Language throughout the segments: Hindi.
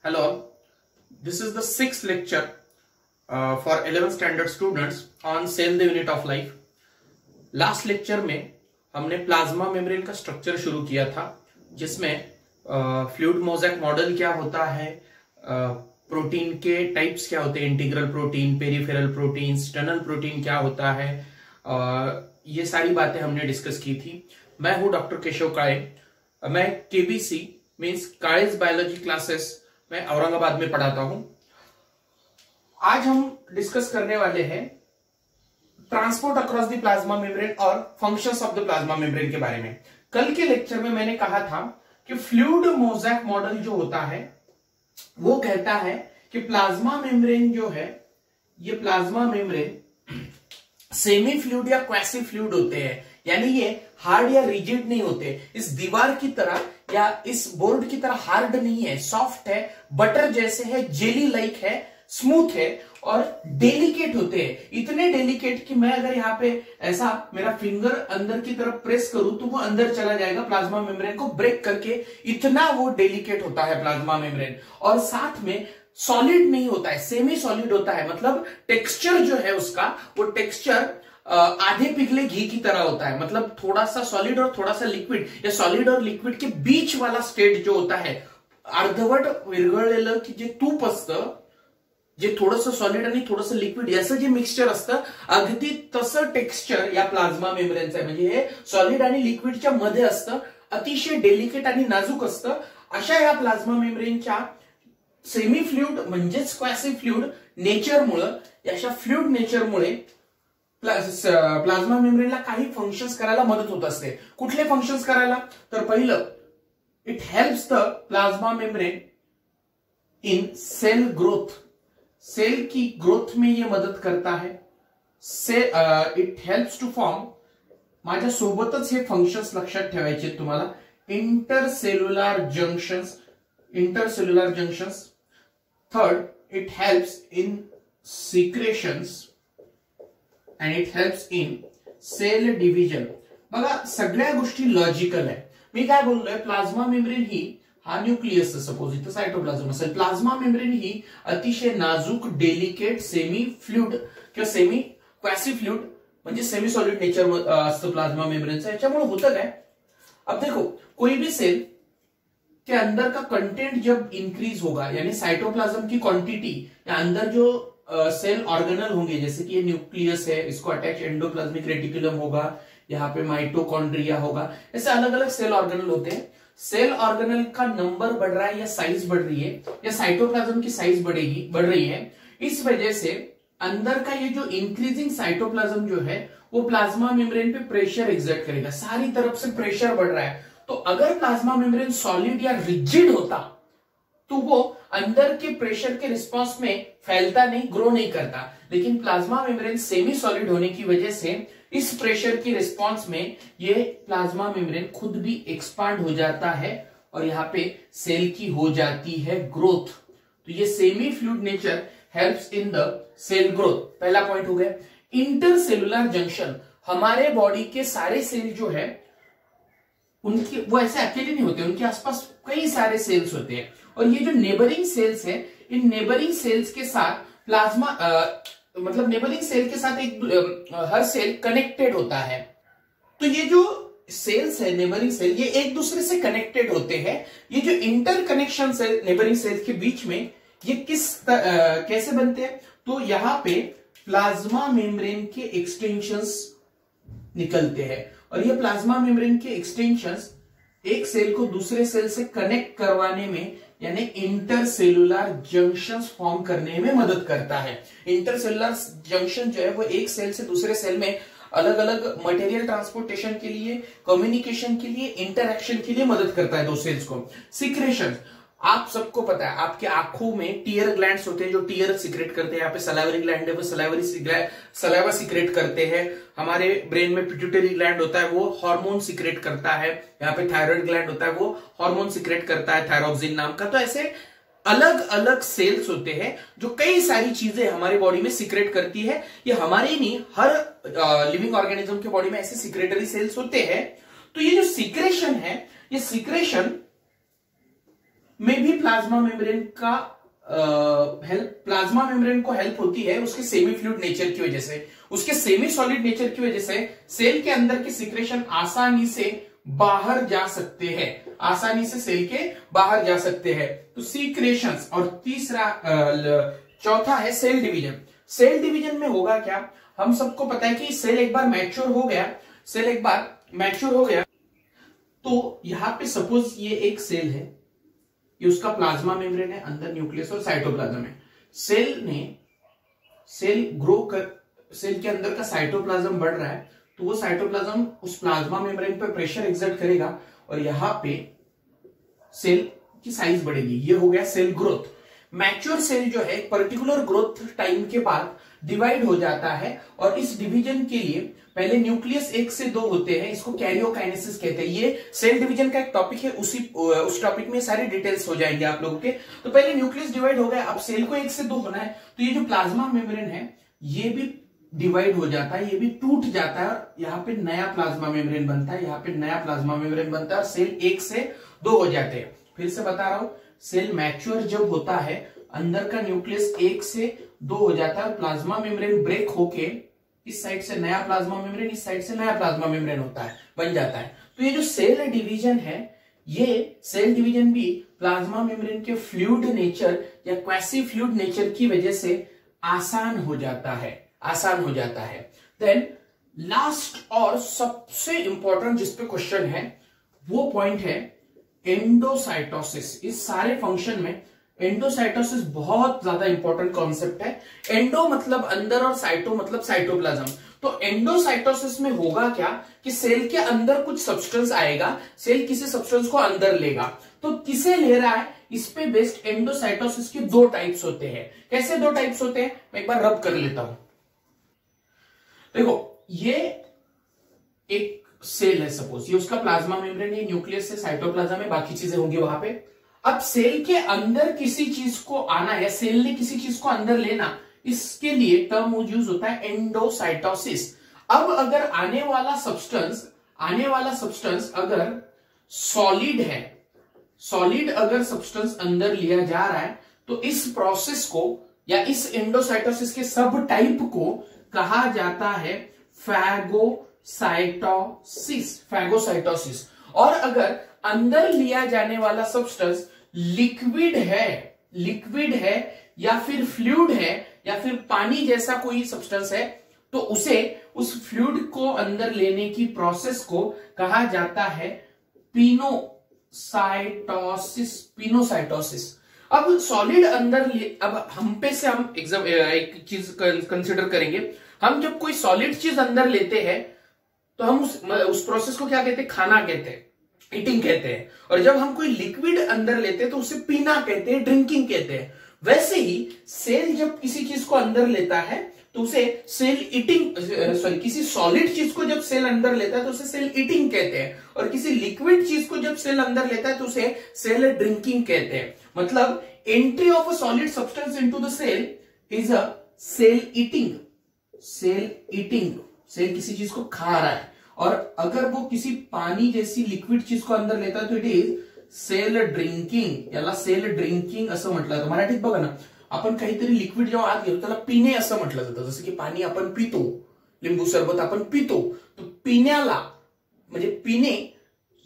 Hello, this is the sixth lecture for 11th standard students on cell the unit of life. Last lecture में हमने प्लाज्मा मेम्ब्रेन का स्ट्रक्चर शुरू किया था, जिसमें फ्लूइड मोज़ेक मॉडल क्या होता है, प्रोटीन के टाइप्स क्या होते हैं, integral protein, peripheral protein, tunnel protein क्या होता है, ये सारी बातें हमने डिस्कस की थी। मैं हूं डॉक्टर केशव काळे। मैं केबीसी मींस काळेज बायोलॉजी क्लासेस मैं औरंगाबाद में पढ़ाता हूं। आज हम डिस्कस करने वाले हैं transport across the plasma membrane और functions of the plasma membrane के बारे में। कल के लेक्चर में मैंने कहा था कि फ्लूइड मोज़ेक मॉडल जो होता है वो कहता है कि प्लाज्मा मेम्ब्रेन जो है, ये प्लाज्मा मेम्ब्रेन सेमी फ्लूइड या क्वासी फ्लूइड होते हैं, यानी ये हार्ड या रिजिड नहीं होते, इस दीवार की तरह या इस बोर्ड की तरह हार्ड नहीं है, सॉफ्ट है, बटर जैसे है, जेली लाइक है, स्मूथ है और डेलिकेट होते हैं। इतने डेलिकेट कि मैं अगर यहाँ पे ऐसा मेरा फिंगर अंदर की तरफ प्रेस करूं तो वो अंदर चला जाएगा प्लाज्मा मेम्ब्रेन को ब्रेक करके, इतना वो डेलिकेट होता है प्लाज्मा मेम्ब्रेन। और साथ में सॉलिड नहीं होता है, सेमी सॉलिड होता है, मतलब टेक्सचर जो है उसका, वो टेक्सचर आधे पिघले घी की तरह होता है, मतलब थोड़ा सा सॉलिड और थोड़ा सा लिक्विड, या सॉलिड और लिक्विड के बीच वाला स्टेट जो होता है, अर्धवट विरघळलेलं की जे तूप असतं, जे थोडंसं सॉलिड आणि थोडंसं लिक्विड याचं जे मिक्सचर असतं, अगदी तसं टेक्स्चर या प्लाज्मा मेम्ब्रेनचं आहे। म्हणजे हे सॉलिड आणि लिक्विडच्या मध्ये असतं, अतिशय डेलिकेट आणि नाजूक असतं। अशा या प्लाज्मा मेम्ब्रेनच्या सेमी फ्लूइड म्हणजेच क्वासी फ्लूइड नेचरमुळे, अशा फ्लूइड नेचरमुळे प्लाज्मा मेम्ब्रेनला काही फंक्शन्स करायला मदत होत असते। कुठले फंक्शन्स करायला? तर पहिलं, it helps the plasma membrane in cell growth, cell की ग्रोथ में ये मदत करता है। इट हेल्प्स टू फॉर्म, माझ्या सोबतच हे फंक्शन्स लक्षात ठेवायचे तुम्हाला, intercellular junctions, intercellular junctions. Third, it helps in secretions and it helps in cell division। बघा सगळ्या गोष्टी लॉजिकल आहे। मी काय बोललोय, प्लाज्मा मेम्ब्रेन ही, हा न्यूक्लियस सपोज इथं सायटोप्लाझम असेल, प्लाज्मा मेम्ब्रेन ही अतिशय नाजूक, डेलिकेट, सेमी फ्लूइड किंवा सेमी क्वासी फ्लूइड म्हणजे सेमी सॉलिड नेचर असतं प्लाज्मा मेम्ब्रेनचं। याच्यामुळे होतं काय, अब देखो कोई भी सेल के अंदर का कंटेंट जब इंक्रीज होगा, यानी साइटोप्लाज्म की क्वांटिटी या अंदर जो सेल ऑर्गेनल होंगे, जैसे कि ये न्यूक्लियस है, इसको अटैच एंडोप्लाज्मिक रेटिकुलम होगा, यहाँ पे माइटोकॉन्ड्रिया होगा, ऐसे अलग अलग सेल ऑर्गेनल होते हैं। सेल ऑर्गेनल का नंबर बढ़ रहा है या साइज बढ़ रही है, या साइटोप्लाज्म की साइज बढ़ रही है, इस वजह से अंदर का ये जो इंक्रीजिंग साइटोप्लाज्म जो है वो प्लाज्मा मेम्ब्रेन पे प्रेशर एक्सर्ट करेगा, सारी तरफ से प्रेशर बढ़ रहा है। तो अगर प्लाज्मा मेम्ब्रेन सॉलिड या रिजिड होता तो वो अंदर के प्रेशर के रिस्पांस में फैलता नहीं, ग्रो नहीं करता। लेकिन प्लाज्मा मेम्ब्रेन सेमी सॉलिड होने की वजह से इस प्रेशर के रिस्पांस में ये प्लाज्मा मेम्ब्रेन खुद भी एक्सपांड हो जाता है और यहाँ पे सेल की हो जाती है ग्रोथ। तो ये semi fluid nature helps in the cell growth. पहला पॉइंट हो गया। इंटरसेलुलर जंक्शन, हमारे बॉडी के सारे सेल जो है उनकी, वो ऐसे अकेले नहीं होते, उनके आसपास कई सारे सेल्स होते हैं, और ये जो नेबरिंग सेल्स है, इन नेबरिंग सेल्स के साथ प्लाज्मा मतलब नेबरिंग सेल के साथ हर सेल कनेक्टेड होता है। तो ये जो सेल्स है नेबरिंग सेल, ये एक दूसरे से कनेक्टेड होते हैं। ये जो इंटरकनेक्शन है नेबरिंग सेल के बीच में, ये कैसे बनते हैं? तो यहां पे प्लाज्मा मेम्ब्रेन के एक्सटेंशंस निकलते हैं, और ये प्लाज्मा मेम्ब्रेन के एक्सटेंशंस एक सेल को दूसरे सेल से कनेक्ट करवाने में, यानी इंटरसेलुलर जंक्शंस फॉर्म करने में मदद करता है। इंटरसेलुलर जंक्शन जो है वो एक सेल से दूसरे सेल में अलग अलग मटेरियल ट्रांसपोर्टेशन के लिए, कम्युनिकेशन के लिए, इंटरैक्शन के लिए मदद करता है दो सेल्स को। सिक्रेशन, आप सबको पता है आपके आंखों में टीयर ग्लैंड्स होते हैं जो टीयर सिक्रेट करते हैं। यहाँ पे सलाइवरी ग्लैंड है, वो सलाइवा सिक्रेट करते हैं। हमारे ब्रेन में पिट्यूटरी ग्लैंड होता है, वो हार्मोन सिक्रेट करता है। यहाँ पे थायराइड ग्लैंड होता है, वो हार्मोन सिक्रेट करता है थायरोक्सिन नाम का। तो ऐसे अलग अलग सेल्स होते हैं जो कई सारी चीजें हमारी बॉडी में सिक्रेट करती है। ये हमारे नहीं, हर लिविंग ऑर्गेनिज्म के बॉडी में ऐसे सिक्रेटरी सेल्स होते हैं। तो ये जो सिक्रेशन है, ये सिक्रेशन में भी प्लाज्मा मेम्ब्रेन का प्लाज्मा मेम्ब्रेन को हेल्प होती है उसके सेमी फ्लूइड नेचर की वजह से, उसके सेमी सॉलिड नेचर की वजह से सेल के अंदर के सिक्रेशन आसानी से बाहर जा सकते हैं, आसानी से सेल के बाहर जा सकते हैं। तो सीक्रेशंस। और तीसरा चौथा है सेल डिवीजन। सेल डिवीजन में होगा क्या, हम सबको पता है कि सेल एक बार मैच्योर हो गया, सेल एक बार मैच्योर हो गया तो यहां पे सपोज ये एक सेल है, ये उसका प्लाज्मा मेम्ब्रेन है, अंदर न्यूक्लियस और साइटोप्लाज्म है। सेल ग्रो कर, सेल के अंदर का साइटोप्लाज्म बढ़ रहा है तो वो साइटोप्लाज्म उस प्लाज्मा मेम्ब्रेन पर प्रेशर एक्सर्ट करेगा और यहां पे सेल की साइज बढ़ेगी। ये हो गया सेल ग्रोथ। मैच्योर सेल जो है एक पर्टिकुलर ग्रोथ टाइम के बाद डिवाइड हो जाता है और इस डिवीजन के लिए पहले न्यूक्लियस 1 से 2 होते हैं, इसको कैरियोकाइनेसिस कहते हैं। ये सेल डिवीजन का एक टॉपिक है, उस टॉपिक में सारी डिटेल्स हो जाएंगे आप लोगों के। तो पहले न्यूक्लियस डिवाइड हो गया, अब सेल को 1 से 2 होना है तो ये जो प्लाज्मा मेम्ब्रेन है ये भी डिवाइड हो जाता है, ये भी टूट जाता है और यहाँ पे नया प्लाज्मा मेम्ब्रेन बनता है, यहाँ पे नया प्लाज्मा मेम्ब्रेन बनता है और सेल 1 से 2 हो जाते हैं। फिर से बता रहा हूं, सेल मैच्योर जब होता है अंदर का न्यूक्लियस 1 से 2 हो जाता है, प्लाज्मा मेम्ब्रेन ब्रेक होके इस साइड से नया प्लाज्मा मेम्ब्रेन, इस साइड से नया प्लाज्मा मेम्ब्रेन होता है, बन जाता है। तो ये जो सेल डिवीजन है, ये सेल डिवीजन भी प्लाज्मा मेम्ब्रेन के फ्लूइड नेचर या क्वासी फ्लूइड नेचर की वजह से आसान हो जाता है, आसान हो जाता है। देन लास्ट और सबसे इंपॉर्टेंट जिसपे क्वेश्चन है वो पॉइंट है एंडोसाइटोसिस। इस सारे फंक्शन में एंडोसाइटोसिस बहुत ज्यादा इंपॉर्टेंट कॉन्सेप्ट है। एंडो मतलब अंदर और साइटो मतलब साइटोप्लाज्म। तो एंडोसाइटोसिस में होगा क्या कि सेल के अंदर कुछ सब्सटेंस आएगा, सेल किसी सब्सटेंस को अंदर लेगा, तो किसे ले रहा है इस पे बेस्ड एंडोसाइटोसिस के 2 टाइप्स होते हैं। कैसे 2 टाइप्स होते हैं, मैं एक बार रब कर लेता हूं। देखो ये एक सेल है, सपोज ये उसका प्लाज्मा मेम्ब्रेन, ये न्यूक्लियस है, साइटोप्लाज्म है, बाकी चीजें होंगी वहां पे। अब सेल के अंदर किसी चीज को आना है, सेल ने किसी चीज को अंदर लेना, इसके लिए टर्म यूज होता है एंडोसाइटोसिस। अब अगर आने वाला सब्सटेंस अगर सॉलिड है, सॉलिड अगर सब्सटेंस अंदर लिया जा रहा है तो इस प्रोसेस को या इस एंडोसाइटोसिस के सब टाइप को कहा जाता है फैगोसाइटोसिस। और अगर अंदर लिया जाने वाला सब्सटेंस लिक्विड है या फिर फ्लूइड है या फिर पानी जैसा कोई सब्सटेंस है तो उसे, उस फ्लूइड को अंदर लेने की प्रोसेस को कहा जाता है पिनोसाइटोसिस। अब सॉलिड अंदर अब हम पे से हम एक चीज कंसिडर करेंगे, हम जब कोई सॉलिड चीज अंदर लेते हैं तो हम उस प्रोसेस को क्या कहते हैं, खाना कहते हैं, ईटिंग कहते हैं। और जब हम कोई लिक्विड अंदर लेते हैं तो उसे पीना कहते हैं, ड्रिंकिंग कहते हैं। वैसे ही सेल जब किसी चीज को अंदर लेता है तो उसे सेल ईटिंग, किसी सॉलिड चीज को जब सेल अंदर लेता है तो उसे सेल ईटिंग कहते हैं, और किसी लिक्विड चीज को जब सेल अंदर लेता है तो उसे सेल ड्रिंकिंग कहते हैं। मतलब entry of a solid substance into the cell is a cell eating. Cell किसी चीज को खा रहा है, और अगर वो किसी पानी जैसी लिक्विड चीज को अंदर लेता है तो इट इज सेल ड्रिंकिंग। याला सेल ड्रिंकिंग असं म्हटलं जातं। मराठीत बघा ना, आपण काहीतरी लिक्विड जेव्हा आत घेतो त्याला पिणे असं म्हटलं जातं। जसं की पाणी आपण पितो, लिंबू सरबत आपण पितो, तो पिण्याला म्हणजे पिणे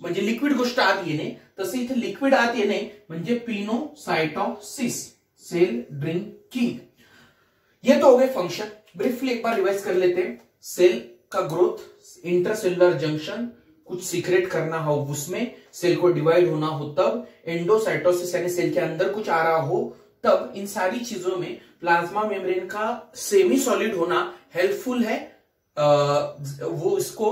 म्हणजे लिक्विड गोष्ट आत येणे, तसं इथे लिक्विड आत येणे म्हणजे पिनोसाइटोसिस, सेल ड्रिंकिंग। ये तो हो गए फंक्शन। ब्रीफली एक बार रिवाइज कर लेते हैं। सेल का ग्रोथ, इंटरसेलुलर जंक्शन, कुछ सीक्रेट करना हो उसमें, सेल को डिवाइड होना हो तब, एंडोसाइटोसिस यानी सेल के अंदर कुछ आ रहा हो तब, इन सारी चीजों में प्लाज्मा मेम्ब्रेन का सेमी सॉलिड होना हेल्पफुल है। वो इसको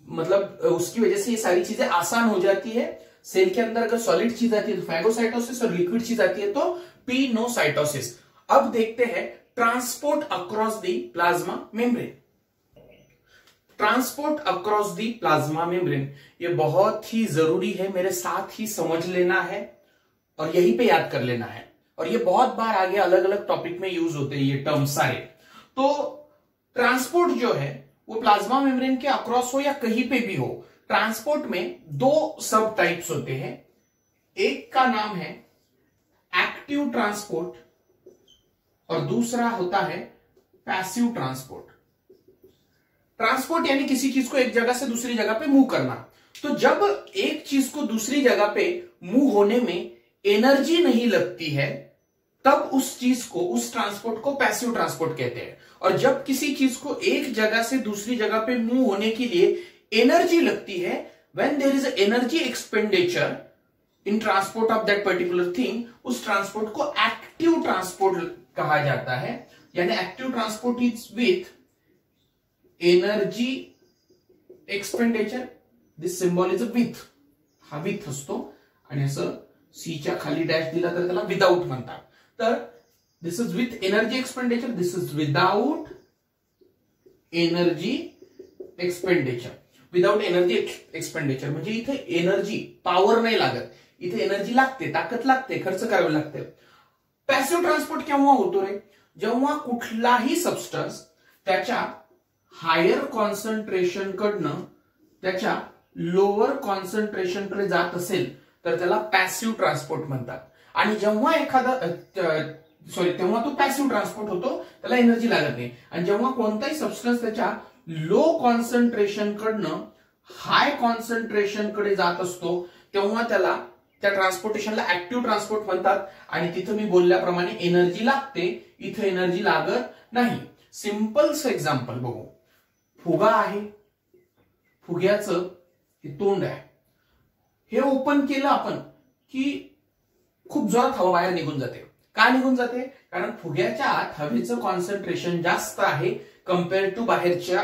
मतलब उसकी वजह से ये सारी चीजें आसान हो जाती है। सेल के अंदर अगर सॉलिड चीज आती है तो फैगोसाइटोसिस, और लिक्विड चीज आती है तो पिनोसाइटोसिस। अब देखते हैं transport across the plasma membrane. Transport across the plasma membrane, ये बहुत ही जरूरी है, मेरे साथ ही समझ लेना है और यहीं पे याद कर लेना है। और ये बहुत बार आगे अलग अलग टॉपिक में यूज होते हैं ये टर्म सारे। तो ट्रांसपोर्ट जो है वो प्लाज्मा मेम्ब्रेन के अक्रॉस हो या कहीं पे भी हो, ट्रांसपोर्ट में 2 सब टाइप्स होते हैं। एक का नाम है एक्टिव ट्रांसपोर्ट और दूसरा होता है पैसिव ट्रांसपोर्ट। ट्रांसपोर्ट यानी किसी चीज को एक जगह से दूसरी जगह पे मूव करना। तो जब एक चीज को दूसरी जगह पे मूव होने में एनर्जी नहीं लगती है तब उस चीज को, उस ट्रांसपोर्ट को पैसिव ट्रांसपोर्ट कहते हैं। और जब किसी चीज को एक जगह से दूसरी जगह पे मूव होने के लिए एनर्जी लगती है, when there is energy expenditure in transport of that particular thing, उस ट्रांसपोर्ट को एक्टिव ट्रांसपोर्ट कहा जाता है। यानी active transport is with energy expenditure, this symbol is a with, हा विथ असतो आणि असं सीच्या खाली डॅश दिला तर त्याला विदाउट म्हणतात। तर this is with energy expenditure, this is without energy expenditure. Without energy expenditure म्हणजे इथे एनर्जी, पॉवर नाही लागत, इथे एनर्जी लागते, ताकद लागते, खर्च करावे लागते। पॅसिव्ह ट्रान्सपोर्ट केव्हा होतो रे? जेव्हा कुठलाही सबस्टन्स त्याच्या हायर कॉन्सन्ट्रेशन कडनं त्याच्या लोअर कॉन्सन्ट्रेशन कडे जात असेल तर त्याला पॅसिव्ह ट्रान्सपोर्ट म्हणतात। आणि जेव्हा तेव्हा तो पॅसिव्ह ट्रान्सपोर्ट होतो, त्याला एनर्जी लागत नाही। आणि जेव्हा कोणताही सबस्टन्स त्याच्या लो कॉन्सन्ट्रेशन कडनं हाय कॉन्सन्ट्रेशन कडे जात असतो तेव्हा त्याला, त्या ट्रान्सपोर्टेशनला ऍक्टिव्ह ट्रान्सपोर्ट म्हणतात। आणि तिथं मी बोलल्याप्रमाणे एनर्जी लागते, इथे एनर्जी लागत नाही। सिंपल एक्झाम्पल बघू। फुगा आहे, फुग्याचं हे तोंड आहे, हे ओपन केलं आपण की खूप जोरात हवा बाहेर निघून जाते। का निघून जाते? कारण फुग्याच्या आत हवेचं कॉन्सन्ट्रेशन जास्त आहे कम्पेअर टू बाहेरच्या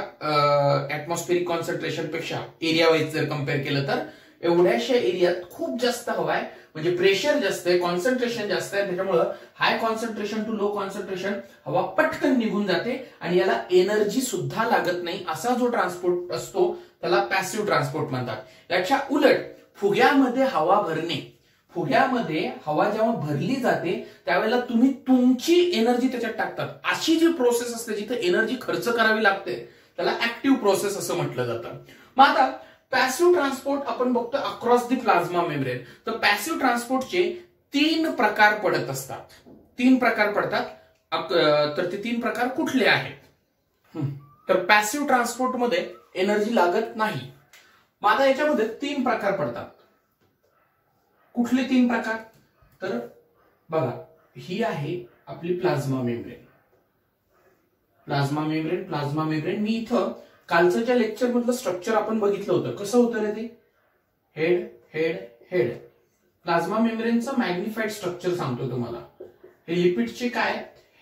ऍटमॉस्फेरिक कॉन्सन्ट्रेशन पेक्षा। एरिया वाईज जर कम्पेअर केलं तर एवढ्याशा एरियात खूप जास्त हवा आहे, म्हणजे प्रेशर जास्त आहे, कॉन्सन्ट्रेशन जास्त आहे, त्याच्यामुळं हाय कॉन्सन्ट्रेशन टू लो कॉन्सन्ट्रेशन हवा पटकन निघून जाते आणि याला एनर्जी सुद्धा लागत नाही। असा जो ट्रान्सपोर्ट असतो त्याला पॅसिव्ह ट्रान्सपोर्ट म्हणतात। याच्या उलट फुग्यामध्ये हवा भरणे, फुग्यामध्ये हवा जेव्हा भरली जाते त्यावेळेला तुम्ही तुमची एनर्जी त्याच्यात टाकतात, अशी जी प्रोसेस असते जिथे एनर्जी खर्च करावी लागते त्याला ऍक्टिव्ह प्रोसेस असं म्हटलं जातं। मग आता पॅसिव्ह ट्रान्सपोर्ट आपण बघतो अक्रॉस द प्लाझ्मा मेम्ब्रेन। तर पॅसिव्ह ट्रान्सपोर्टचे 3 प्रकार पडत असतात, 3 प्रकार पडतात। तर ते 3 प्रकार कुठले आहेत? तर पॅसिव्ह ट्रान्सपोर्ट मध्ये एनर्जी लागत नाही। मग आता याच्यामध्ये 3 प्रकार पडतात। कुठले 3 प्रकार? तर बघा, ही आहे आपली प्लाझ्मा मेम्ब्रेन। प्लाझ्मा मेम्ब्रेन मी इथं कालच्या लेक्चर मधलं स्ट्रक्चर आपण बघितलं होतं, कसं होतं रे ते? Head head head. प्लाझ्मा मेम्ब्रेनचं मॅग्निफाईड स्ट्रक्चर सांगतो तुम्हाला। हे लिपिडचे काय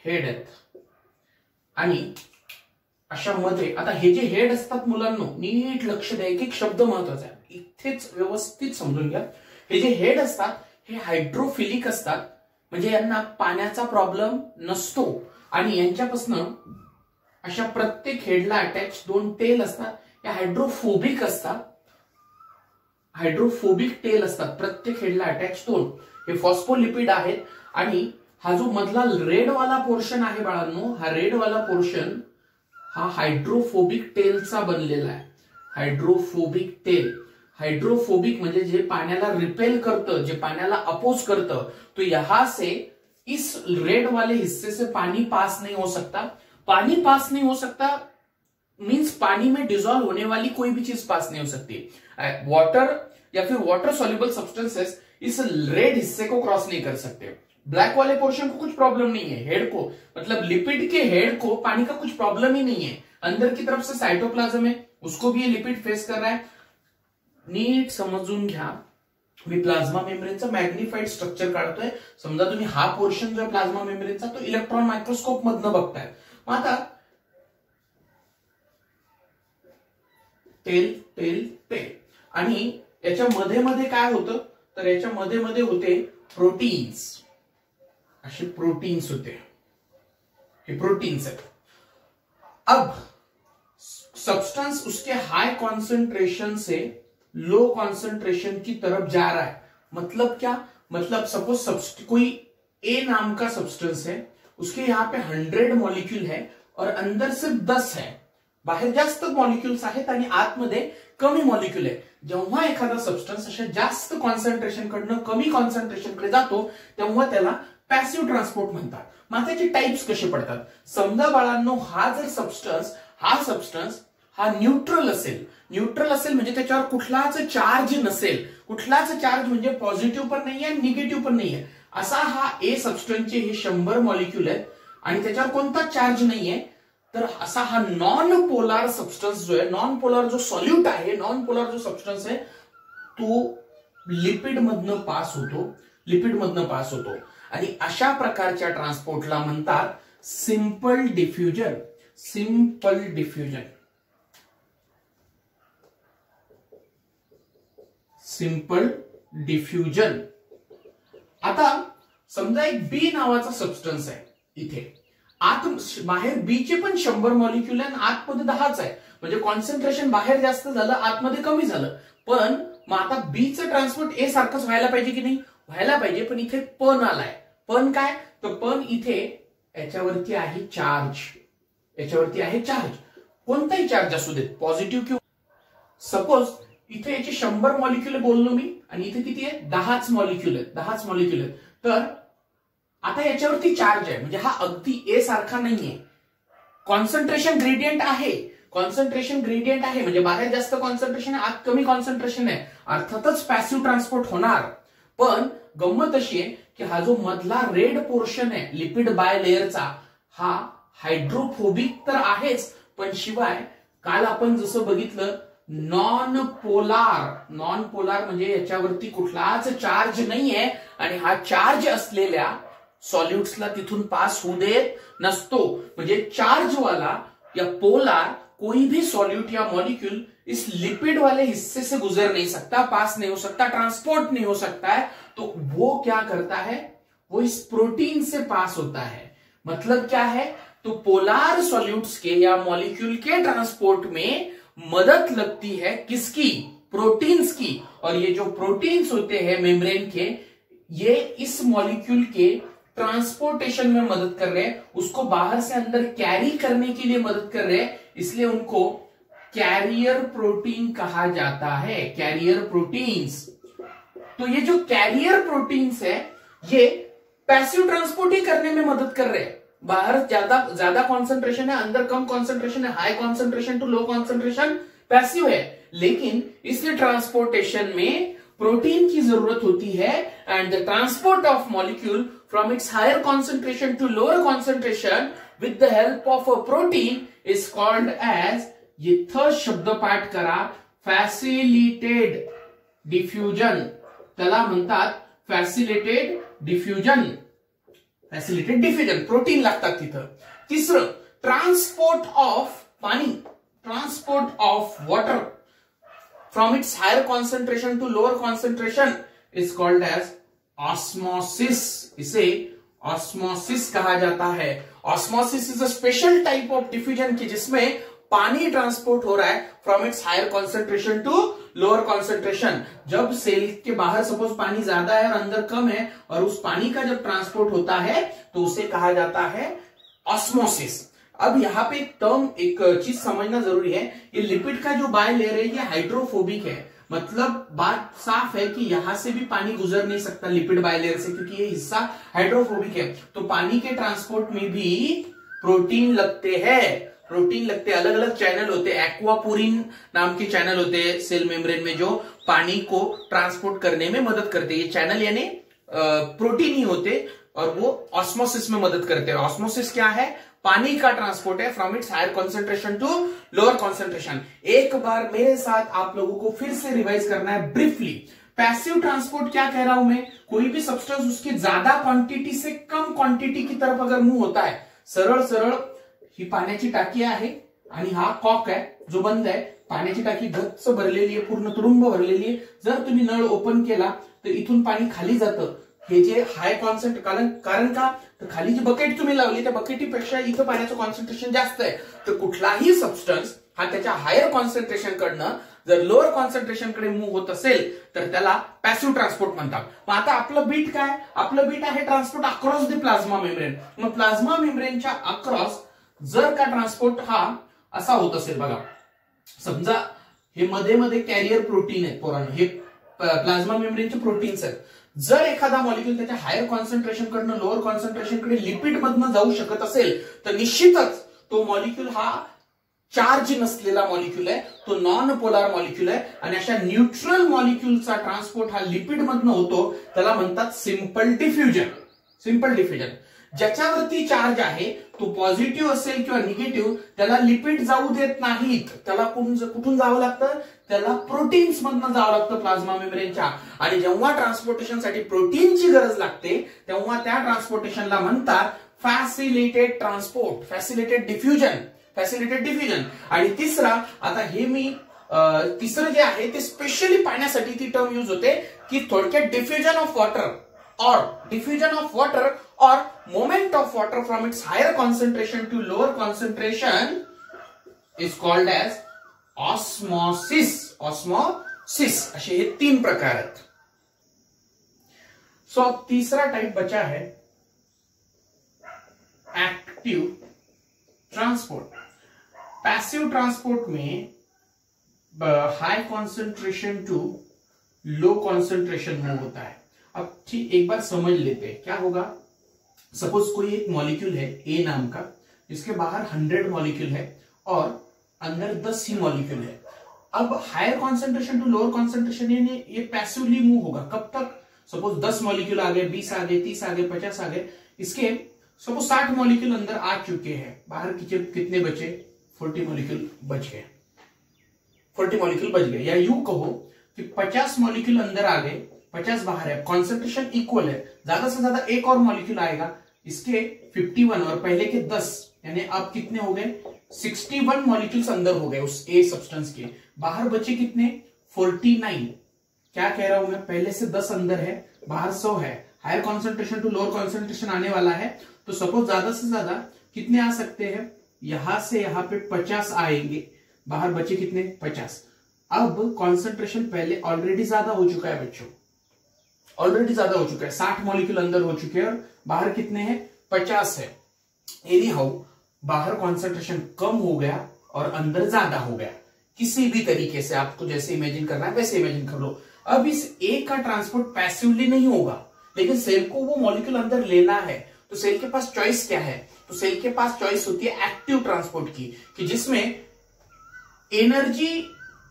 हेड आहेत आणि अशा मध्ये, आता हे जे हेड असतात मुलांनो नीट लक्ष द्या, एक एक शब्द महत्वाचा आहे, इथेच व्यवस्थित समजून घ्या। हे जे हेड असतात हे हायड्रोफिलिक असतात, म्हणजे यांना पाण्याचा प्रॉब्लेम नसतो आणि यांच्यापासून अशा प्रत्येक हेडला अटॅच 2 टेल असतात, या हायड्रोफोबिक असतात, हायड्रोफोबिक टेल असतात प्रत्येक हेडला अटॅच 2। हे फॉस्फोलिपिड आहेत आणि हा जो मधला रेड वाला पोर्शन आहे बाळांनो, हा रेड वाला पोर्शन हा हायड्रोफोबिक टेलचा बनलेला आहे। हायड्रोफोबिक टेल, हाइड्रोफोबिक म्हणजे जे पाण्याला रिपेल करतं, जे पाण्याला अपोज करतं, तो यहां से इस रेड वाले हिस्से से पानी पास नहीं हो सकता। पानी पास नहीं हो सकता मींस पानी में डिसॉल्व होने वाली कोई भी चीज पास नहीं हो सकती। वाटर या फिर वाटर सॉल्युबल सब्सटेंसेस इस रेड हिस्से को क्रॉस नहीं कर सकते। ब्लैक वाले पोर्शन को कुछ प्रॉब्लम नहीं है, हेड को मतलब लिपिड के हेड को पानी का कुछ प्रॉब्लम ही नहीं है। अंदर की तरफ से साइटोप्लाज्म है, उसको भी ये लिपिड फेस कर रहा है। नीट समजून घ्या, मी प्लाझ्मा मेम्ब्रेनचं मॅग्निफाईड स्ट्रक्चर काढतोय। समजा तुम्ही हा पोर्शन जो आहे प्लाझ्मा मेम्ब्रेनचा तो इलेक्ट्रॉन मायक्रोस्कोप मधनं बघताय। मग आता टेल टेल टेल आणि याच्या मध्ये मध्ये काय होतं, तर याच्या मध्ये मध्ये होते प्रोटीन्स, असे प्रोटीन्स होते, हे प्रोटीन्स आहेत। अब सब्सटेंस उसके हाई कॉन्सेंट्रेशन से लो कॉन्सेंट्रेशन की तरफ जा रहा है। मतलब क्या? मतलब सपोज कोई ए नाम का सब्सटेंस है, उसके यहाँ पे 100 मॉलिक्यूल है और अंदर सिर्फ 10 है, बाहेर जास्त मॉलिक्युल्स आहेत आणि आतमध्ये कमी मॉलिक्युल आहे. जेव्हा एखादा सबस्टन्स अशा जास्त कॉन्सन्ट्रेशन कडनं कमी कॉन्सन्ट्रेशन कडे जातो तेव्हा त्याला पॅसिव्ह ट्रान्सपोर्ट म्हणतात. मग त्याचे टाइप्स कसे पडतात? समजा बाळांनो, हा जर सबस्टन्स हा न्यूट्रल असेल म्हणजे त्याच्यावर कुठलाच चार्ज नसेल, कुठलाच चार्ज म्हणजे पॉझिटिव्ह पण नाहीये निगेटिव्ह पण नाहीये, असा हा ए सबस्टन्सचे हे 100 मॉलिक्युल आहेत आणि त्याच्यावर कोणताच चार्ज नाहीये, तर असा हा नॉन पोलार सबस्टन्स जो आहे, नॉन पोलार जो सॉल्यूट आहे, नॉन पोलार जो सबस्टन्स आहे तो लिपिड मधनं पास होतो आणि अशा प्रकारच्या ट्रान्सपोर्टला म्हणतात सिंपल डिफ्युजन. आता समजा एक बी नावाचा सबस्टन्स आहे, इथे बाहेर बी चे पण 100 मॉलिक्युल आहे, आतमध्ये 10च आहे, म्हणजे कॉन्सन्ट्रेशन बाहेर जास्त झालं, आतमध्ये कमी झालं. पण मग आता बी चं ट्रान्सपोर्ट ए सारखंच व्हायला पाहिजे की नाही? व्हायला पाहिजे. पण इथे पण आलाय. पण काय? तर पण इथे याच्यावरती आहे चार्ज, कोणताही चार्ज असू देत, पॉझिटिव्ह किंवा. सपोज इथे याचे 100 मॉलिक्युल बोललो मी आणि इथे किती आहे? 10च मॉलिक्युल आहेत. तर आता याच्यावरती चार्ज आहे, म्हणजे हा अगदी ए सारखा नाहीये. कॉन्सन्ट्रेशन ग्रेडियंट आहे म्हणजे बाहेर जास्त कॉन्सन्ट्रेशन आहे, आत कमी कॉन्सन्ट्रेशन आहे, अर्थातच पॅसिव्ह ट्रान्सपोर्ट होणार. पण गंमत अशी आहे की हा जो मधला रेड पोर्शन आहे लिपिड बाय लेअरचा, हा हायड्रोफोबिक तर आहेच, पण शिवाय काल आपण जसं बघितलं नॉन पोलार म्हणजे याच्यावरती कुठलाच चार्ज नाहीये आणि हा चार्ज असलेल्या सॉल्युट्सला तिथून पास होऊ देत नसतो. म्हणजे चार्ज वाला या पोलार कोई भी सॉल्यूट या मॉलिक्यूल इस लिपिड वाले हिस्से से गुजर नहीं सकता, पास नहीं हो सकता, ट्रांसपोर्ट नहीं हो सकता है. तो वो क्या करता है? वो इस प्रोटीन से पास होता है. मतलब क्या है? तो पोलार सॉल्यूट्स के या मॉलिक्यूल के ट्रांसपोर्ट में मदद लगती है किसकी? प्रोटीन्स की. और ये जो प्रोटीन्स होते हैं मेम्ब्रेन के, ये इस मॉलिक्यूल के ट्रांसपोर्टेशन में मदद कर रहे हैं, उसको बाहर से अंदर कैरी करने के लिए मदद कर रहे हैं, इसलिए उनको कैरियर प्रोटीन कहा जाता है. Carrier proteins. तो ये जो कैरियर प्रोटीन्स है ये पैसिव ट्रांसपोर्ट ही करने में मदद कर रहे हैं. बाहर ज्यादा कॉन्सेंट्रेशन है, अंदर कम कॉन्सेंट्रेशन है, high concentration to low concentration passive है, लेकिन इस ट्रांसपोर्टेशन में प्रोटीन की जरूरत होती है. And the transport of molecule from its higher concentration to lower concentration with the help of a protein is called as, ये थर्ड शब्द पाठ करा, फॅसिलिटेड डिफ्युजन. त्याला म्हणतात फॅसिलिटेड डिफ्युजन. प्रोटीन लागतात तिथं. तिसरं, ट्रान्सपोर्ट ऑफ पाणी, transport of water from its higher concentration to lower concentration is called as osmosis. इसे ऑस्मोसिस कहा जाता है. Osmosis is a special type of diffusion की जिसमें पानी ट्रांसपोर्ट हो रहा है from its higher concentration to lower concentration. जब सेल के बाहर सपोज पानी ज्यादा है और अंदर कम है, और उस पानी का जब ट्रांसपोर्ट होता है तो उसे कहा जाता है ऑस्मोसिस. अब यहाँ पे एक चीज समझना जरूरी है, ये लिपिड का जो बाय लेयर है ये हाइड्रोफोबिक है. मतलब बात साफ है कि यहां से भी पानी गुजर नहीं सकता लिपिड बाय लेयर से, क्योंकि ये हिस्सा हाइड्रोफोबिक है. तो पानी के ट्रांसपोर्ट में भी प्रोटीन लगते हैं. अलग अलग चैनल होते हैं. एक्वापोरिन नाम के चैनल होते हैं सेल मेम्ब्रेन में जो पानी को ट्रांसपोर्ट करने में मदद करते हैं. ये चैनल यानी प्रोटीन ही होते और वो ऑस्मोसिस में मदद करते हैं. ऑस्मोसिस क्या है? पानी का ट्रांसपोर्ट है from its higher concentration to lower concentration. एक बार मेरे साथ आप लोगों को फिर से रिवाइज करना है ब्रीफली. पैसिव ट्रांसपोर्ट क्या कह रहा हूं मैं? कोई भी सब्सटेंस उसकी ज्यादा क्वांटिटी से कम क्वांटिटी की तरफ अगर मूव होता है, सरळ ही पाण्याची टाकी आहे आणि हा कॉक आहे जो बंद आहे. पाण्याची टाकी गच्च भरलेली आहे, पूर्ण तुडुंब भरलेली आहे. जर तुम्ही नळ ओपन केला तर इथून पाणी खाली जातं. हे जे हाय कॉन्सेंट्रेशन, कारण का तर खाली जी बकेट तुम्ही लावली त्या बकेटीपेक्षा इथं पाण्याचं कॉन्सन्ट्रेशन जास्त आहे. तर कुठलाही सबस्टन्स हा त्याच्या हायर कॉन्सन्ट्रेशन कडनं जर लोअर कॉन्सन्ट्रेशन कडे मूव्ह होत असेल तर त्याला पॅसिव्ह ट्रान्सपोर्ट म्हणतात. मग आता आपलं बीट काय? आपलं बीट आहे transport across the plasma membrane. मग प्लाझ्मा मेम्ब्रेनच्या अक्रॉस जर का ट्रान्सपोर्ट हा असा होत असेल बघा. समजा हे मध्ये मध्ये कॅरियर प्रोटीन आहे पोरांनो, हे प्लाझ्मा मेम्ब्रेनचे प्रोटीन्स आहेत. जर एखादा मॉलिक्यूल त्याच्या हायर कॉन्सन्ट्रेशन कडनं लोअर कॉन्सन्ट्रेशन कडे लिपिड मधनं जाऊ शकत असेल तर निश्चितच तो मॉलिक्यूल हा चार्ज नसलेला मॉलिक्यूल आहे, तो नॉन पोलार मॉलिक्यूल आहे. आणि अशा न्यूट्रल मॉलिक्यूलचा ट्रान्सपोर्ट हा लिपिड मधनं होतो, त्याला म्हणतात सिंपल डिफ्युजन. Simple diffusion. ज्याच्यावरती चार्ज आहे तो पॉझिटिव्ह असेल किंवा निगेटिव्ह, त्याला लिपिड जाऊ देत नाहीत. त्याला कुठून जावं लागतं, त्याला प्रोटीन्स मधनं जावं लागतं प्लाझ्मा मेम्ब्रेनच्या. आणि जेव्हा ट्रान्सपोर्टेशनसाठी प्रोटीनची गरज लागते तेव्हा त्या ट्रान्सपोर्टेशनला म्हणतात फॅसिलिटेड ट्रान्सपोर्ट, फॅसिलिटेड डिफ्युजन, फॅसिलिटेड डिफ्युजन. आणि तिसरा, आता हे मी तिसरं जे आहे ते स्पेशली पाहण्यासाठी ती टर्म यूज होते की थोडक्यात diffusion of water or movement of water from its higher concentration to lower concentration is called as osmosis. Osmosis असे हे 3 प्रकार आहेत. सो तीसरा टाइप बचा है एक्टिव ट्रांसपोर्ट. पैसिव ट्रांसपोर्ट में high concentration to low concentration move होता है. अब ठीक एक बार समझ लेते हैं क्या होगा. सपोज कोई एक मॉलिक्यूल है ए नाम का, जिसके बाहर 100 मॉलिक्यूल है और अंदर 10 ही मॉलिक्यूल है. अब higher concentration to lower concentration ये पैसिवली मूव होगा. कब तक, सपोज 10 मॉलिक्यूल आ गए, 20 आ गए, 30 आ गए, 50 आ गए. इसके सपोज 60 मॉलिक्यूल अंदर आ चुके हैं, बाहर कितने बचे, 40 मॉलिक्यूल बच गए. 40 मॉलिक्यूल बच गए. या यूं कहो कि 50 मॉलिक्यूल अंदर आ गए, 50 बाहर है, कॉन्सेंट्रेशन इक्वल है. ज्यादा से ज्यादा एक और मॉलिक्यूल आएगा, इसके 51 और पहले के 10, यानी अब कितने हो गए, 61 मॉलिक्यूल्स अंदर हो गए उस ए सब्सटेंस के. बाहर बचे कितने, 49. क्या कह रहा हूं मैं, पहले से 10 अंदर है, बाहर 100 है. Higher concentration to lower concentration आने वाला है, तो सपोज ज्यादा से ज्यादा कितने आ सकते हैं, यहां से यहां पे 50 आएंगे, बाहर बचे कितने, 50. अब कॉन्सेंट्रेशन पहले ऑलरेडी ज्यादा हो चुका है बच्चों, ऑलरेडी ज्यादा हो चुका है. 60 मॉलिक्यूल अंदर हो चुके हैं और बाहर कितने हैं, 50 है. एनी हाउ बाहर कॉन्सेंट्रेशन कम हो गया और अंदर ज्यादा हो गया. किसी भी तरीके से आपको जैसे इमेजिन करना है वैसे इमेजिन कर लो. अब इस ए का ट्रांसपोर्ट पैसिवली नहीं होगा, लेकिन सेल को वो मॉलिक्यूल अंदर लेना है. तो सेल के पास चॉइस क्या है, तो सेल के पास चॉइस होती है एक्टिव ट्रांसपोर्ट की, कि जिसमें एनर्जी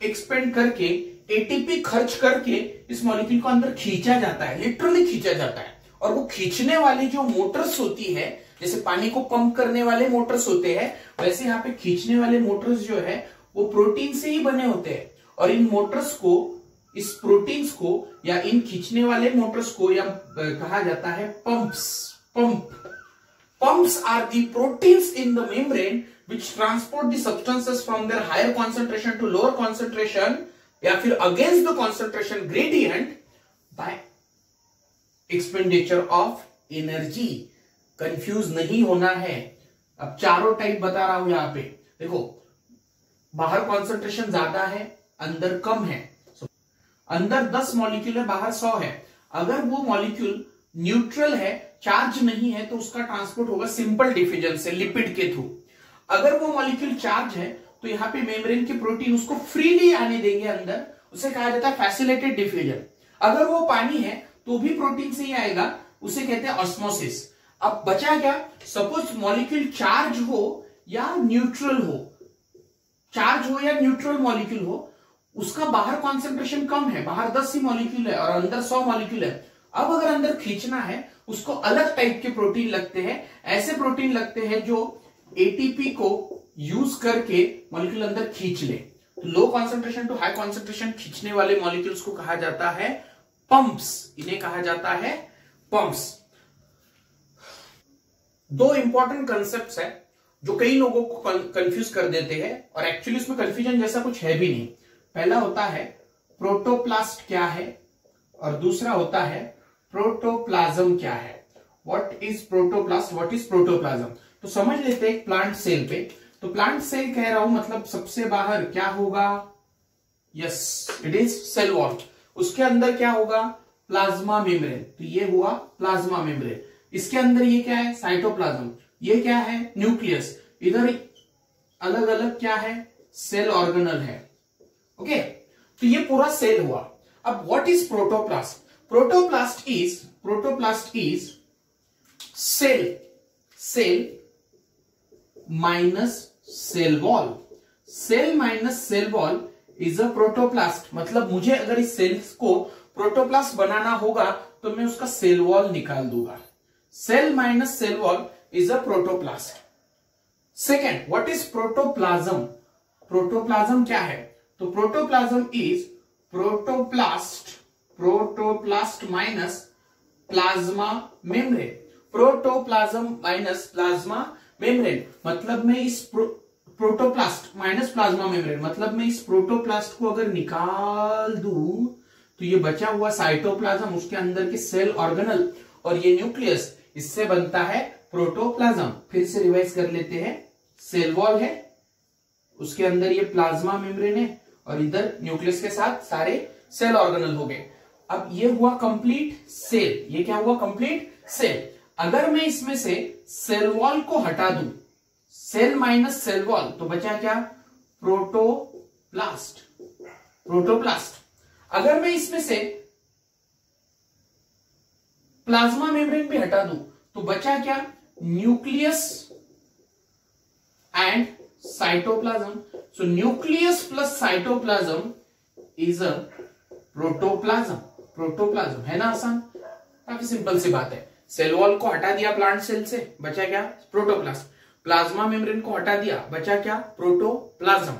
एक्सपेंड करके, एटीपी खर्च करके इस मॉलिक्यूल को अंदर खींचा जाता है, लिटरली खींचा जाता है. और वो खींचने वाली जो मोटर्स होती है, जैसे पानी को पंप करने वाले मोटर्स होते हैं, वैसे यहाँ पे खींचने वाले मोटर्स जो है वो प्रोटीन से ही बने होते हैं. और इन मोटर्स को, इस प्रोटीन्स को या इन खींचने वाले मोटर्स को या कहा जाता है pumps. Pumps are the proteins in the membrane which transport the substances from their higher concentration to lower concentration या फिर against the concentration gradient by expenditure of energy. Confuse नहीं होना है. अब चारों टाइप बता रहा हूं यहां पे. देखो, बाहर कॉन्सेंट्रेशन ज्यादा है, अंदर कम है. अंदर 10 मॉलिक्यूल है, बाहर 100 है. अगर वो मॉलिक्यूल न्यूट्रल है, चार्ज नहीं है, तो उसका ट्रांसपोर्ट होगा सिंपल डिफ्यूजन से, लिपिड के थ्रू. अगर वो मॉलिक्यूल चार्ज है तो यहाँ पे मेम्ब्रेन के प्रोटीन उसको फ्रीली आने देंगे अंदर, उसे कहा जाता है फैसिलिटेड डिफ्यूजन. अगर वो पानी है तो भी प्रोटीन से ही आएगा, उसे कहते हैं ऑस्मोसिस. अब बचा क्या, सपोज मॉलिक्यूल चार्ज हो या न्यूट्रल हो, चार्ज हो या न्यूट्रल मॉलिक्यूल हो, उसका बाहर कॉन्सेंट्रेशन कम है, बाहर 10 ही मॉलिक्यूल है और अंदर 100 मॉलिक्यूल है. अब अगर अंदर खींचना है, उसको अलग टाइप के प्रोटीन लगते हैं. ऐसे प्रोटीन लगते हैं जो एटीपी को यूज करके मॉलिक्यूल अंदर खींच ले. तो low concentration to high concentration खींचने वाले मॉलिक्यूल्स को कहा जाता है पंप्स. इन्हें कहा जाता है पंप्स. 2 इंपॉर्टेंट कंसेप्ट्स है जो कई लोगों को कंफ्यूज कर देते हैं, और एक्चुअली इसमें कंफ्यूजन जैसा कुछ है भी नहीं. पहला होता है प्रोटोप्लास्ट क्या है, और दूसरा होता है प्रोटोप्लाज्म क्या है. What is protoplast, what is protoplasm. तो समझ लेते हैं प्लांट सेल पे. तो प्लांट सेल कह रहा हूं, मतलब सबसे बाहर क्या होगा, yes it is cell wall. उसके अंदर क्या होगा, प्लाज्मा मेम्ब्रेन. तो ये हुआ प्लाज्मा मेम्ब्रेन. इसके अंदर ये क्या है, साइटोप्लाज्म. ये क्या है, न्यूक्लियस. इधर अलग अलग क्या है, सेल ऑर्गेनल है। ओके, तो ये पूरा सेल हुआ। अब what is protoplast? Protoplast is cell minus cell wall. Cell minus cell wall is a protoplast. मतलब मुझे अगर इस सेल्स को प्रोटोप्लास्ट बनाना होगा तो मैं उसका सेल वॉल निकाल दूंगा। Cell minus cell wall is a protoplast. Second, what is protoplasm? Protoplasm क्या है? तो protoplasm is protoplast minus plasma membrane. Protoplasm minus plasma membrane मतलब मैं इस प्रोटोप्लास्ट माइनस प्लाज्मा मेम्ब्रेन मतलब मैं इस प्रोटोप्लास्ट को अगर निकाल दूं तो ये बचा हुआ साइटोप्लाज्म, उसके अंदर के सेल ऑर्गेनल और ये न्यूक्लियस, इससे बनता है प्रोटोप्लाज्म। फिर से रिवाइज कर लेते हैं। सेल वॉल है, उसके अंदर ये प्लाज्मा मेम्ब्रेन है और इधर न्यूक्लियस के साथ सारे सेल ऑर्गेनल हो गए। अब ये हुआ कंप्लीट सेल। ये क्या हुआ? Complete cell. अगर मैं इसमें से सेल वॉल को हटा दूं, सेल माइनस सेल वॉल, तो बचा क्या? प्रोटोप्लास्ट। अगर मैं इसमें से प्लाज्मा मेम्ब्रेन भी हटा दूं तो बचा क्या? Nucleus and cytoplasm. So nucleus plus cytoplasm is a protoplasm. है ना आसान? काफी सिंपल सी बात है। सेल वॉल को हटा दिया प्लांट सेल से, बचा क्या? प्रोटोप्लास्ट। प्लाज्मा मेम्ब्रेन को हटा दिया, बचा क्या? प्रोटोप्लाज्म।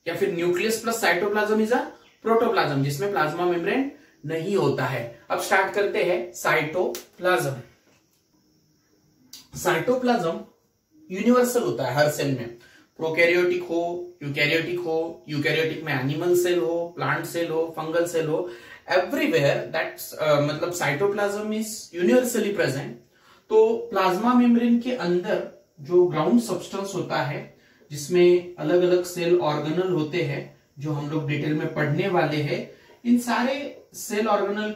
या फिर nucleus plus cytoplasm is a protoplasm, जिसमें प्लाज्मा मेम्ब्रेन नहीं होता है। अब स्टार्ट करते हैं साइटोप्लाज्म। साइटोप्लाज्म यूनिवर्सल होता है हर सेल में, प्रोकैरियोटिक हो, यूकैरियोटिक में एनिमल सेल हो, प्लांट सेल हो, फंगल सेल हो, एवरीवेयर दैट्स मतलब साइटोप्लाज्म इज यूनिवर्सली प्रेजेंट। तो प्लाज्मा मेम्ब्रेन के अंदर जो ग्राउंड सब्सटेंस होता है, जिसमें अलग अलग सेल ऑर्गेनल होते हैं, जो हम लोग डिटेल में पढ़ने वाले हैं, इन सारे सेल ऑर्गेनल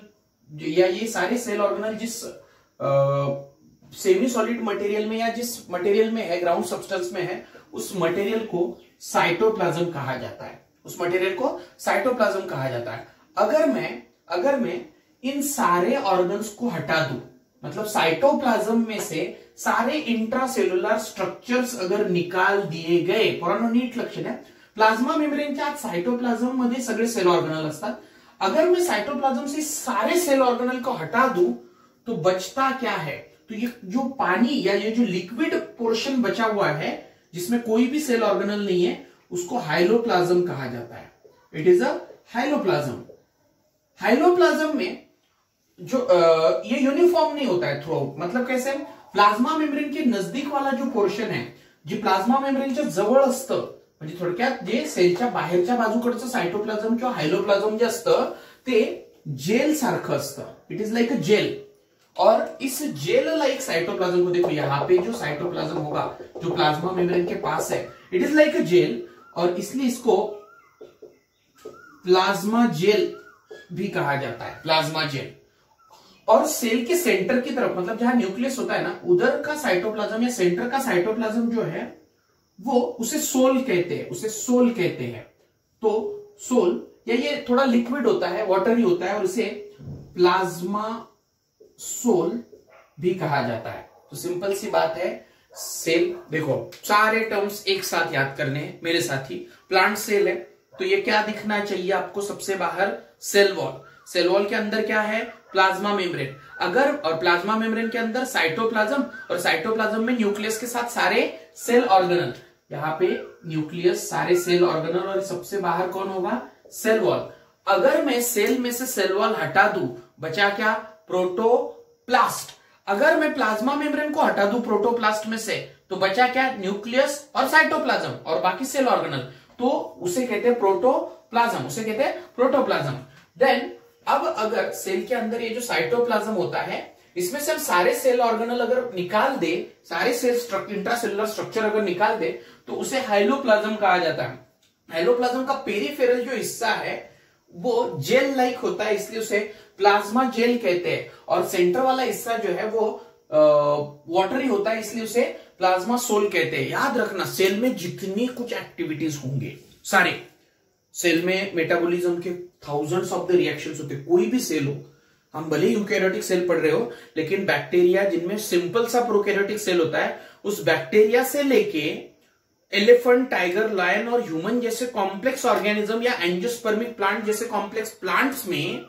या ये सारे सेल ऑर्गेनल जिस सेमी सॉलिड मटेरियल में या जिस मटेरियल में है, ग्राउंड सब्सटेंस में है, उस मटेरियल को साइटोप्लाज्म कहा जाता है। उस मटेरियल को साइटोप्लाज्म कहा जाता है। अगर मैं इन सारे ऑर्गन्स को हटा दूं, मतलब साइटोप्लाज्म में से सारे इंट्रासेल्युलर स्ट्रक्चर्स अगर निकाल दिए गए, पोरांनो नीट लक्ष द्या, प्लाज्मा मेम्ब्रेनच्या आत साइटोप्लाज्म मध्ये सगळे सेल ऑर्गेनल असतात। अगर मैं साइटोप्लाज्म से सारे सेल ऑर्गेनल को हटा दूं तो बचता क्या है? तो ये जो पानी या ये जो लिक्विड पोर्शन बचा हुआ है, जिसमें कोई भी सेल ऑर्गेनल नहीं है, उसको हाइलोप्लाज्म कहा जाता है। It is a hyaloplasm. Hyaloplasm में जो ये यूनिफॉर्म नहीं होता है थ्रू आउट। मतलब कैसे? प्लाज्मा मेम्ब्रेन के नजदीक वाला जो पोर्शन आहे, जे प्लाज्मा मेम्ब्रेनच्या जवळ असतं, म्हणजे थोडक्यात जे सेलच्या बाहेरच्या बाजूकडचं साइटोप्लाज्म किंवा हाइलोप्लाज्म जे असतं ते जेल सारखं असतं। It is like a gel. और इस जेल लाइक साइटोप्लाज्म को देखो, यहाँ पे जो साइटोप्लाज्म होगा जो प्लाज्मा मेम्ब्रेन के पास है, it is like a gel, और इसलिए इसको प्लाज्मा जेल भी कहा जाता है, प्लाज्मा जेल। और सेल के सेंटर की तरफ, मतलब जहां न्यूक्लियस होता है ना, उधर का साइटोप्लाज्म या सेंटर का साइटोप्लाज्म जो है वो उसे सोल कहते हैं। तो सोल या ये थोड़ा लिक्विड होता है, वाटरी होता है, और इसे प्लाज्मा सोल भी कहा जाता है। तो सिंपल सी बात है, सेल देखो सारे टर्म्स एक साथ याद करने हैं मेरे साथी। प्लांट सेल है तो ये क्या दिखना चाहिए आपको सबसे बाहर? Cell wall. सेल वॉल के अंदर क्या है? Plasma membrane. अगर और प्लाज्मा मेम्ब्रेन के अंदर साइटोप्लाज्म, और साइटोप्लाज्म में न्यूक्लियस के साथ सारे सेल ऑर्गेनल। यहाँ पे न्यूक्लियस, सारे सेल ऑर्गेनल, और सबसे बाहर कौन होगा? Cell wall. अगर मैं सेल में से सेल वॉल हटा दूं, बचा क्या? प्रोटोप्लास्ट। अगर मैं प्लाज्मा मेम्ब्रेन को हटा दूं प्रोटोप्लास्ट में से, तो बचा क्या? न्यूक्लियस और साइटोप्लाज्म और बाकी सेल ऑर्गेनल, तो उसे कहते हैं प्रोटोप्लाज्म। देन अब अगर सेल के अंदर ये जो साइटोप्लाज्म होता है, इसमें से हम सारे सेल ऑर्गेनल अगर निकाल दे, सारे सेल इंट्रासेलुलर स्ट्रक्चर अगर निकाल दे, तो उसे हाइलोप्लाज्म कहा जाता है। हाइलोप्लाज्म का पेरिफेरल जो हिस्सा है वो जेल लाइक होता है, इसलिए उसे प्लाज्मा जेल कहते हैं। और सेंटर वाला हिस्सा जो है वो वाटरी होता है, इसलिए उसे प्लाज्मा सोल कहते हैं। याद रखना, सेल में जितनी कुछ एक्टिविटीज होंगे, सारे सेल में मेटाबॉलिज्म के थाउजेंड्स ऑफ द रिएक्शंस होते हैं। कोई भी सेल हो, हम भले यूकैरियोटिक सेल पढ़ रहे हो, लेकिन बैक्टीरिया जिनमें सिंपल सा प्रोकैरियोटिक सेल होता है, उस बैक्टीरिया से लेके एलिफेंट, टाइगर, लायन और ह्यूमन जैसे कॉम्प्लेक्स ऑर्गेनिज्म या एंजियोस्पर्मिक प्लांट जैसे कॉम्प्लेक्स प्लांट्स में,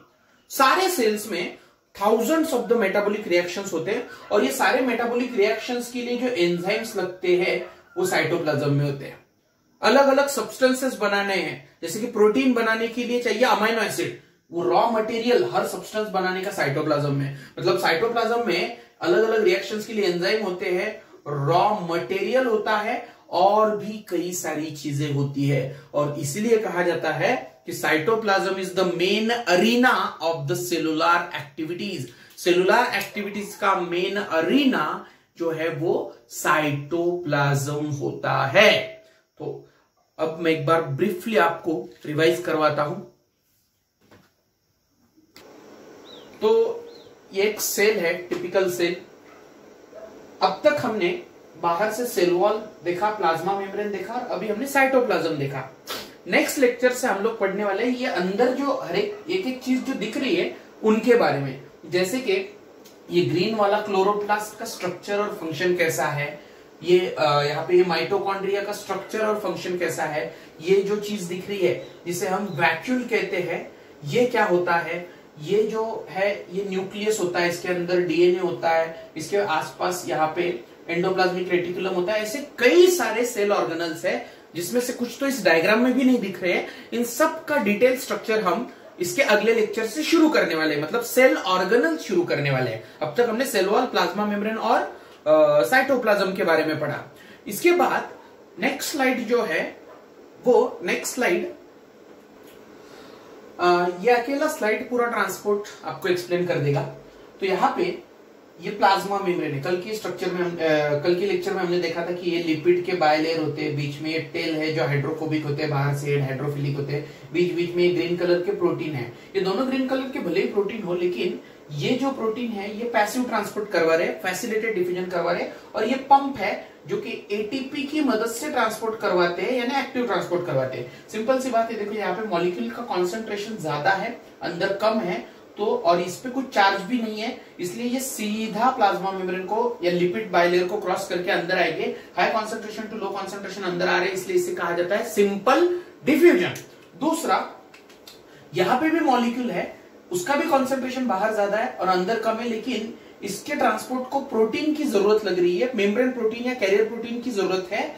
सारे सेल्स में thousands of the metabolic reactions होते हैं। और ये सारे मेटाबॉलिक रिएक्शंस के लिए जो एंजाइम्स लगते हैं वो साइटोप्लाज्म में होते हैं। अलग अलग सब्सटेंसेस बनाने हैं, जैसे कि प्रोटीन बनाने के लिए चाहिए अमाइनो एसिड, वो रॉ मटेरियल हर सब्सटेंस बनाने का साइटोप्लाज्म में, मतलब साइटोप्लाज्म में अलग अलग रिएक्शंस के लिए एंजाइम होते हैं, रॉ मटेरियल होता है और भी कई सारी चीजें होती है। और इसलिए कहा जाता है कि cytoplasm is the main arena of the cellular activities. Cellular activities का मेन अरीना जो है वो साइटोप्लाज्म होता है। तो अब मैं एक बार ब्रीफली आपको रिवाइज करवाता हूं। तो ये एक सेल है, टिपिकल सेल। अब तक हमने बाहर से सेल वॉल देखा, प्लाज्मा मेम्ब्रेन देखा, और अभी हमने साइटोप्लाज्म देखा। नेक्स्ट लेक्चर से हम लोग पढ़ने वाले हैं ये अंदर जो हर एक चीज जो दिख रही है उनके बारे में, जैसे कि ये ग्रीन वाला क्लोरोप्लास्ट का स्ट्रक्चर और फंक्शन कैसा है, ये यहाँ पे ये माइटोकॉन्ड्रिया का स्ट्रक्चर और फंक्शन कैसा है, ये जो चीज दिख रही है जिसे हम वैक्यूल कहते हैं, ये क्या होता है, ये जो है ये न्यूक्लियस होता है, इसके अंदर डीएनए होता है, इसके आसपास यहाँ पे एंडोप्लाज्मिक रेटिकुलम होता है। ऐसे कई सारे सेल ऑर्गेनल्स है जिसमें से कुछ तो इस डायग्राम में भी नहीं दिख रहे हैं। इन सब का डिटेल स्ट्रक्चर हम इसके अगले लेक्चर से शुरू करने वाले हैं, मतलब सेल ऑर्गेनल शुरू करने वाले हैं। अब तक हमने सेल वॉल, प्लाज्मा मेम्ब्रेन और साइटोप्लाज्म के बारे में पढ़ा। इसके बाद नेक्स्ट स्लाइड जो है वो नेक्स्ट स्लाइड, ये अकेला स्लाइड पूरा ट्रांसपोर्ट आपको एक्सप्लेन कर देगा। तो यहाँ पे ये प्लाज्मा मेम्ब्रेन है। कल के स्ट्रक्चर में कल के लेक्चर में हमने देखा था कि ये लिपिड के बायलेयर होते हैं, बीच में ये टेल है जो हाइड्रोफोबिक होते हैं, बाहर से हाइड्रोफिलिक होते हैं, बीच बीच में ग्रीन कलर के प्रोटीन है। ये दोनों ग्रीन कलर के भले ही प्रोटीन हो, लेकिन ये जो प्रोटीन है ये पैसिव ट्रांसपोर्ट करवा रहे, फैसिलिटेटेड डिफ्यूजन करवा रहे, और ये पंप है जो कि एटीपी की मदद से ट्रांसपोर्ट करवाते हैं, यानी एक्टिव ट्रांसपोर्ट करवाते हैं। सिंपल सी बात है, देखो यहाँ पे मॉलिक्यूल का कॉन्सेंट्रेशन ज्यादा है, अंदर कम है, तो और इस पे कुछ चार्ज भी नहीं है, इसलिए ये सीधा प्लाज्मा मेम्ब्रेन को या लिपिड बाइलेयर को क्रॉस करके अंदर आएंगे। High concentration to low concentration अंदर आ रहे हैं, इसलिए इसे कहा जाता है सिंपल डिफ्यूजन। दूसरा, यहां पे भी मॉलिक्यूल है, उसका भी कॉन्सेंट्रेशन बाहर ज्यादा है और अंदर कम है, लेकिन इसके ट्रांसपोर्ट को प्रोटीन की जरूरत लग रही है, मेम्ब्रेन प्रोटीन या कैरियर प्रोटीन की जरूरत है।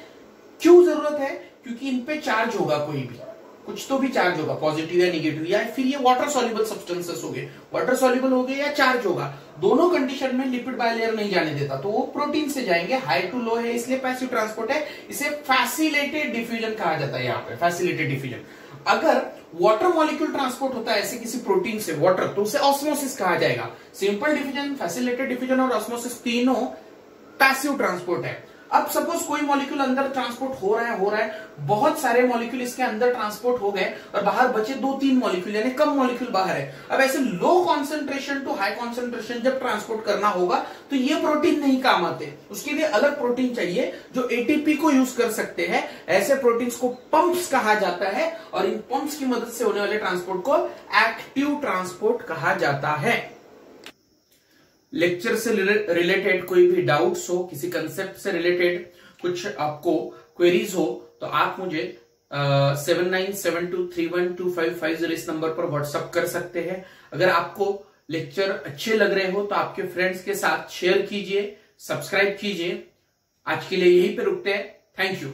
क्यों जरूरत है? क्योंकि इन पे चार्ज होगा, कोई भी कुछ तो भी चार्ज होगा, पॉजिटिव या निगेटिव, या फिर ये वाटर सॉल्युबल सब्सटेंसेस होंगे, वाटर सॉल्युबल हो गए या चार्ज होगा। दोनों कंडीशन में लिपिड बाइलेयर नहीं जाने देता, तो वो प्रोटीन से जाएंगे। हाई टू लो है इसलिए पैसिव ट्रांसपोर्ट है, इसे फैसिलिटेटेड डिफ्यूजन कहा जाता है। यहाँ पे फैसिलिटेटेड डिफ्यूजन। अगर वाटर मॉलिक्यूल ट्रांसपोर्ट होता है ऐसे किसी प्रोटीन से वाटर, तो उसे ऑस्मोसिस कहा जाएगा। सिंपल डिफ्यूजन, फैसिलिटेटेड डिफ्यूजन और ऑस्मोसिस तीनों पैसिव ट्रांसपोर्ट है। अब सपोज कोई मॉलिक्यूल अंदर ट्रांसपोर्ट हो रहा है, बहुत सारे मॉलिक्यूल इसके अंदर ट्रांसपोर्ट हो गए और बाहर बचे 2-3 मॉलिक्यूल, यानी कम मॉलिक्यूल बाहर है। अब ऐसे low concentration to high concentration जब ट्रांसपोर्ट करना होगा तो ये प्रोटीन नहीं काम आते, उसके लिए अलग प्रोटीन चाहिए जो एटीपी को यूज कर सकते हैं। ऐसे प्रोटीन्स को पंप्स कहा जाता है और इन पंप्स की मदद से होने वाले ट्रांसपोर्ट को एक्टिव ट्रांसपोर्ट कहा जाता है। लेक्चर से रिलेटेड कोई भी डाउट्स हो, किसी कंसेप्ट से रिलेटेड कुछ आपको क्वेरीज हो, तो आप मुझे 7972312550 इस नंबर पर व्हाट्सएप कर सकते हैं। अगर आपको लेक्चर अच्छे लग रहे हो तो आपके फ्रेंड्स के साथ शेयर कीजिए, सब्सक्राइब कीजिए। आज के लिए यहीं पे रुकते हैं। Thank you.